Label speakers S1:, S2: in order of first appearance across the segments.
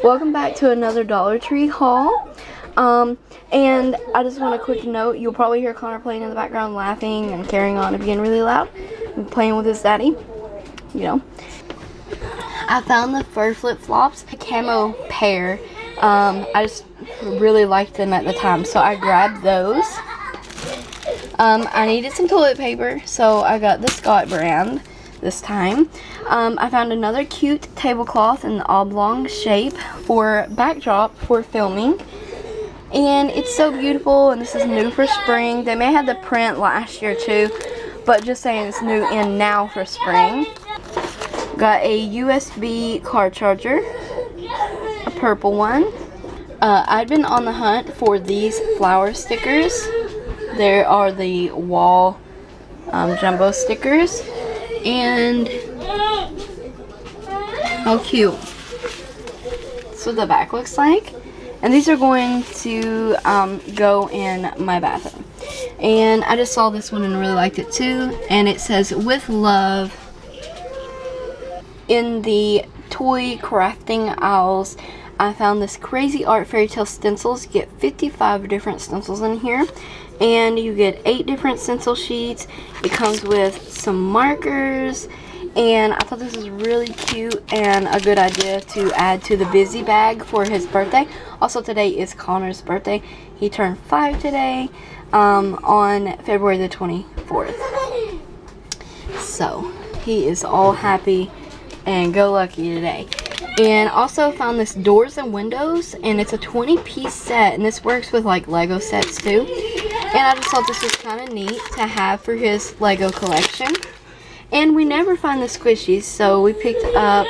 S1: Welcome back to another Dollar Tree haul. And I just want a quick note, you'll probably hear Connor playing in the background, laughing and carrying on and being really loud and playing with his daddy, you know. I found the fur flip-flops, a camo pair. I just really liked them at the time, so I grabbed those. I needed some toilet paper, so I got the Scott brand this time. I found another cute tablecloth in the oblong shape for backdrop for filming. And it's so beautiful, and this is new for spring. They may have the print last year too, but just saying it's new and now for spring. Got a USB car charger, a purple one. I've been on the hunt for these flower stickers. There are the wall jumbo stickers. And how cute. That's what the back looks like. And these are going to go in my bathroom. And I just saw this one and really liked it too. And it says, "With love." In the toy crafting aisles, I found this crazy art fairy tale stencils. You get 55 different stencils in here. And you get 8 different stencil sheets. It comes with some markers. And I thought this was really cute and a good idea to add to the busy bag for his birthday. Also, today is Connor's birthday. He turned 5 today on February the 24th. So, he is all happy and go lucky today. And also found this doors and windows, and it's a 20-piece set, and this works with like Lego sets too. And I just thought this was kind of neat to have for his Lego collection. And we never find the squishies, so we picked up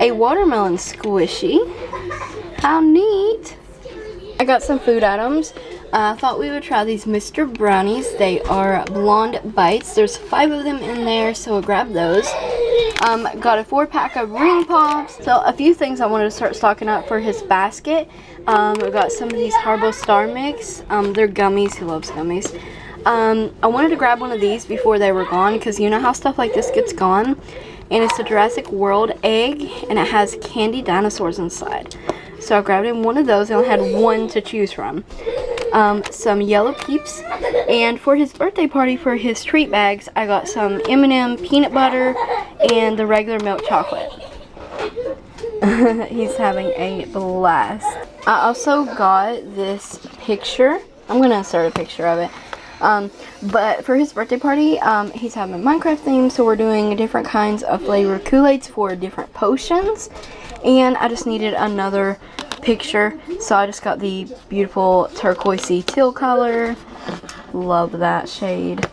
S1: a watermelon squishy. How neat! I got some food items. I thought we would try these Mr. Brownies. They are blonde bites. There's 5 of them in there, so we'll grab those. Got a 4-pack of ring pops. So a few things I wanted to start stocking up for his basket. We got some of these Harbo Star Mix. They're gummies. He loves gummies. I wanted to grab one of these before they were gone, because you know how stuff like this gets gone. And it's a Jurassic World egg, and it has candy dinosaurs inside. So I grabbed him one of those. I only had one to choose from. Some yellow Peeps, and for his birthday party, for his treat bags, I got some M&M peanut butter and the regular milk chocolate. He's having a blast. I also got this picture. I'm gonna insert a picture of it. But for his birthday party, he's having a Minecraft theme, so we're doing different kinds of flavored Kool-Aids for different potions. And I just needed another picture, so I just got the beautiful turquoisey teal color. Love that shade.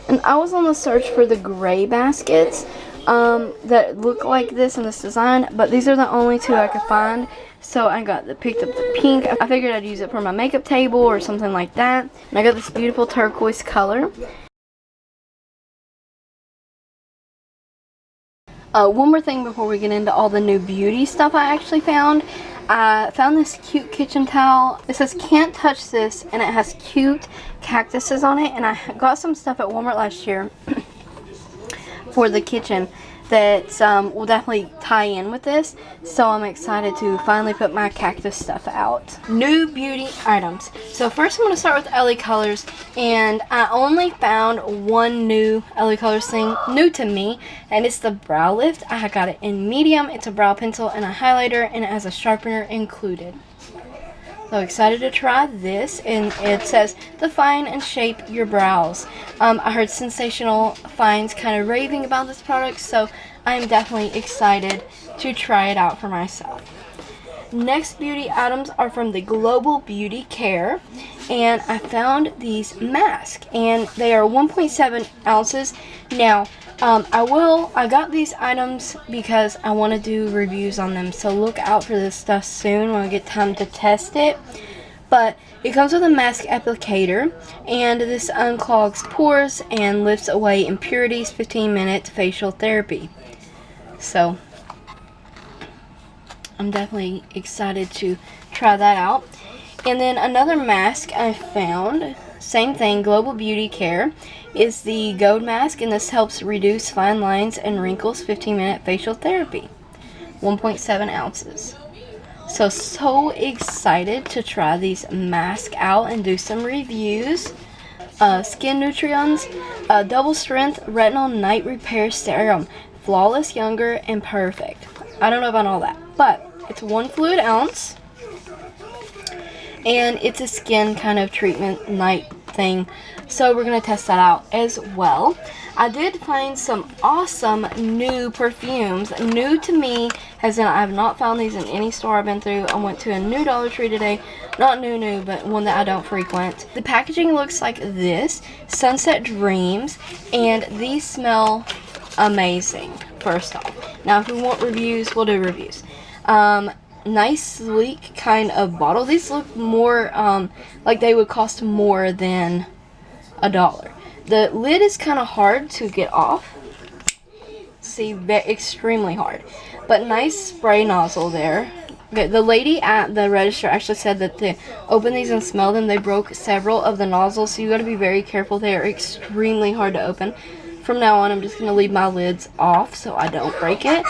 S1: And I was on the search for the gray baskets that look like this in this design, but these are the only 2 I could find. So I picked up the pink. I figured I'd use it for my makeup table or something like that. And I got this beautiful turquoise color. One more thing before we get into all the new beauty stuff I actually found. I found this cute kitchen towel. It says "Can't touch this," and it has cute cactuses on it. And I got some stuff at Walmart last year for the kitchen that will definitely tie in with this. So I'm excited to finally put my cactus stuff out. New beauty items. So first I'm going to start with LA Colors, and I only found one new LA Colors thing new to me, and it's the brow lift. I got it in medium. It's a brow pencil and a highlighter, and it has a sharpener included. So excited to try this, and it says define and shape your brows. I heard Sensational Finds kind of raving about this product, so I'm definitely excited to try it out for myself. Next beauty items are from the Global Beauty Care, and I found these masks, and they are 1.7 ounces. Now, I got these items because I want to do reviews on them, so look out for this stuff soon when I get time to test it. But it comes with a mask applicator, and this unclogs pores and lifts away impurities. 15-minute facial therapy. So I'm definitely excited to try that out. And then another mask I found same thing, Global Beauty Care is the gold mask, and this helps reduce fine lines and wrinkles. 15-minute facial therapy, 1.7 ounces. So excited to try these masks out and do some reviews. Skin Nutrients, double strength retinol night repair serum, flawless, younger, and perfect. I don't know about all that, but it's 1 fluid ounce, and it's a skin kind of treatment night thing, so we're gonna test that out as well. I did find some awesome new perfumes, new to me, as in I have not found these in any store I've been through. I went to a new Dollar Tree today, not new, but one that I don't frequent. The packaging looks like this, Sunset Dreams, and these smell amazing, first off. Now if we want reviews, we'll do reviews. Nice, sleek kind of bottle. These look more like they would cost more than $1. The lid is kind of hard to get off. See, extremely hard. But nice spray nozzle there. The lady at the register actually said that to open these and smell them, they broke several of the nozzles, so you got to be very careful. They are extremely hard to open. From now on, I'm just going to leave my lids off so I don't break it.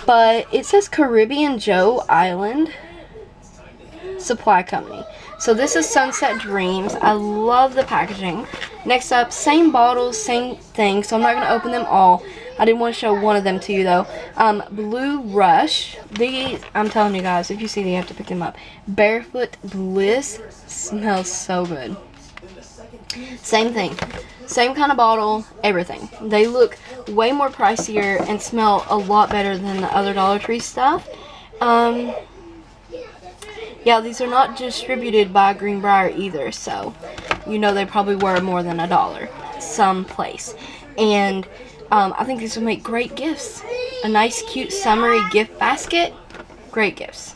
S1: But it says Caribbean Joe Island Supply Company. So this is Sunset Dreams. I love the packaging. Next up, same bottles, same thing, so I'm not going to open them all. I did want to show one of them to you though. Blue Rush. These, I'm telling you guys, if you see these, you have to pick them up. Barefoot Bliss. Smells so good. Same thing. Same kind of bottle, everything. They look way more pricier and smell a lot better than the other Dollar Tree stuff. Yeah, these are not distributed by Greenbrier either, so you know they probably were more than $1 someplace. And I think these will make great gifts. A nice, cute, summery gift basket. Great gifts.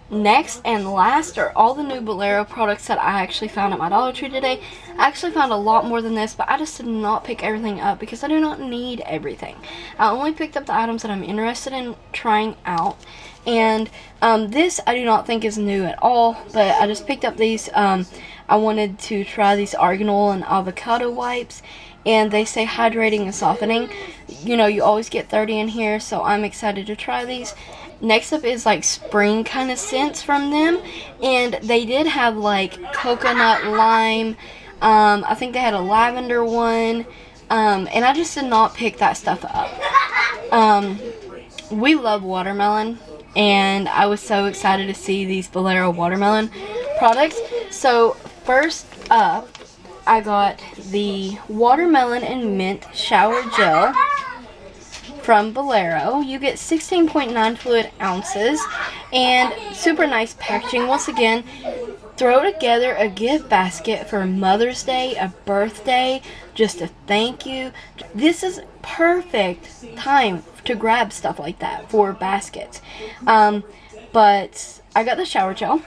S1: Next and last are all the new Bolero products that I actually found at my Dollar Tree today. I actually found a lot more than this, but I just did not pick everything up because I do not need everything. I only picked up the items that I'm interested in trying out. And this I do not think is new at all, but I just picked up these. I wanted to try these argan oil and avocado wipes, and they say hydrating and softening. You know, you always get 30 in here, so I'm excited to try these. Next up is like spring kind of scents from them, and they did have like coconut, lime, I think they had a lavender one, and I just did not pick that stuff up. We love watermelon, and I was so excited to see these Bolero watermelon products. So first up, I got the watermelon and mint shower gel from Bolero. You get 16.9 fluid ounces and super nice packaging. Once again, throw together a gift basket for Mother's Day, a birthday, just a thank you. This is perfect time to grab stuff like that for baskets. But I got the shower gel.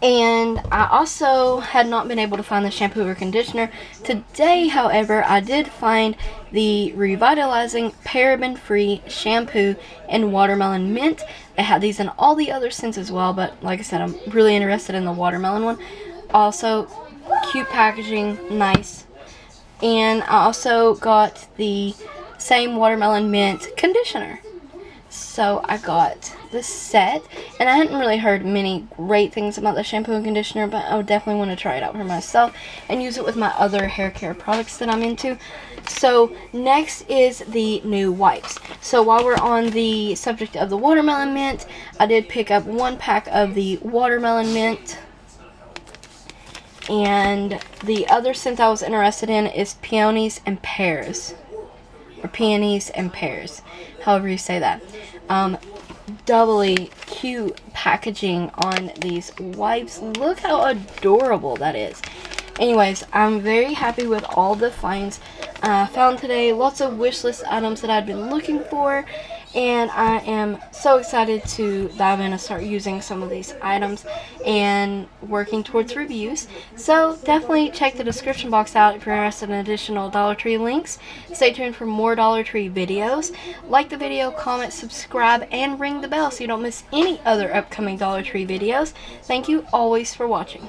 S1: And I also had not been able to find the shampoo or conditioner. Today, however, I did find the revitalizing paraben-free shampoo and watermelon mint. They had these in all the other scents as well, but like I said, I'm really interested in the watermelon one. Also, cute packaging, nice. And I also got the same watermelon mint conditioner. So I got this set, and I hadn't really heard many great things about the shampoo and conditioner, but I would definitely want to try it out for myself and use it with my other hair care products that I'm into. So next is the new wipes. So while we're on the subject of the watermelon mint, I did pick up 1 pack of the watermelon mint, and the other scent I was interested in is peonies and pears, or peonies and pears, however you say that. Doubly cute packaging on these wipes. Look how adorable that is. Anyways, I'm very happy with all the finds I found today. Lots of wish list items that I'd been looking for, and I am so excited to dive in and start using some of these items and working towards reviews. So definitely check the description box out if you're interested in additional Dollar Tree links. Stay tuned for more Dollar Tree videos. Like the video, comment, subscribe, and ring the bell so you don't miss any other upcoming Dollar Tree videos. Thank you always for watching.